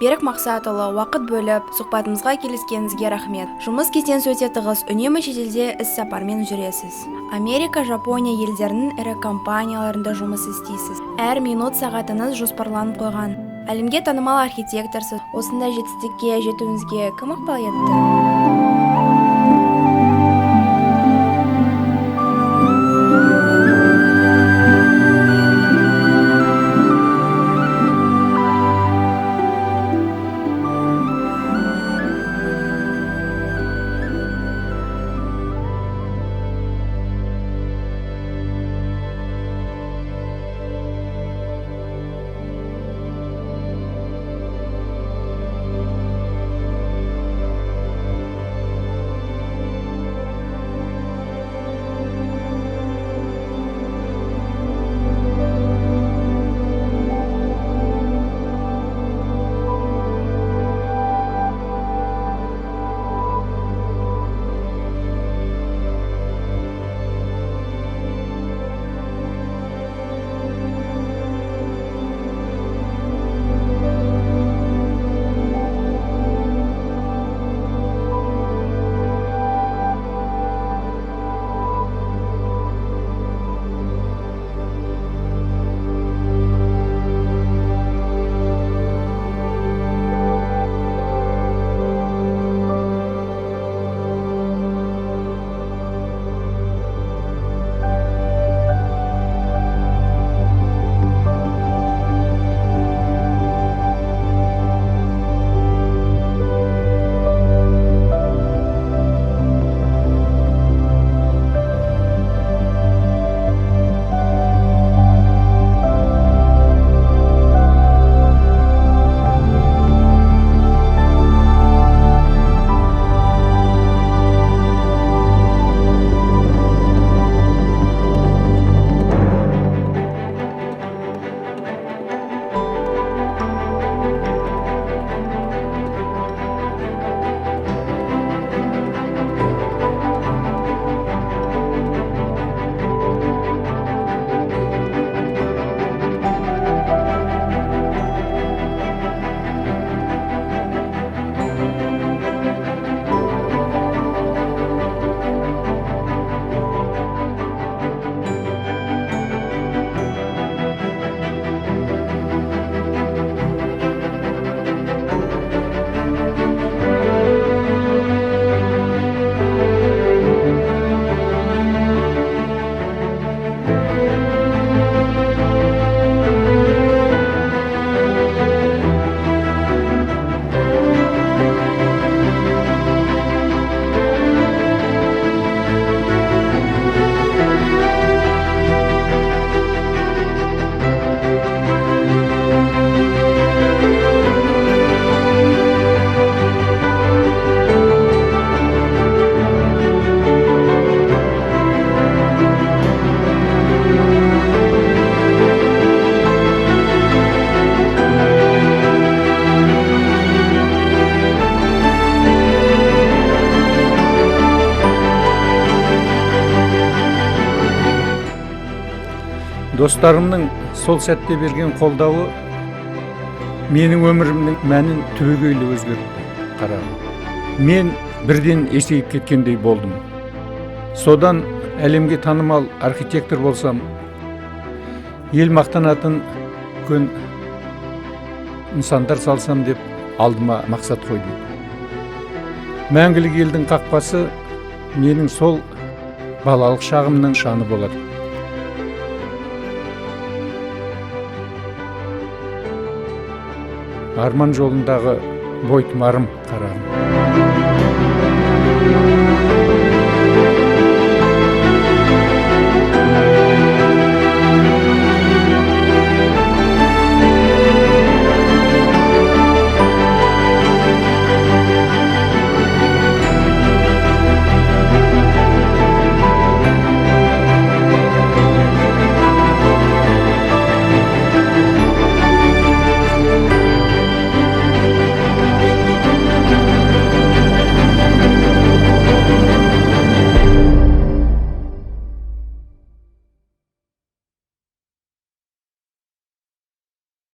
Берік Мақсатұлы, уақыт бөліп, сұхбатымызға келіскеніңізге рахмет. Жұмыс кестеңіз өте тығыз, үнемі шетелде іс-сапармен жүресіз. Америка, Жапония елдерінің ірі компанияларында жұмыс істейсіз. Әр минут сағатыңыз жоспарланып қойған. Әлемге танымал архитекторсыз. Осындай жетістікке жетуіңізге кім ықпал етті? Достарымның сол сәтте берген қолдауы менің өмірімнің мәнін түбегейлі өзгертті. Қарағым, мен бірден есейіп кеткендей болдым. Содан әлемге танымал архитектор болсам, ел мақтанатын үлкен нысандар салсам деп алдыма мақсат қойдым. Мәңгілік елдің қақпасы менің сол балалық шағымның шаны болады. Арман жолындағы бойтұмарым, қарағым.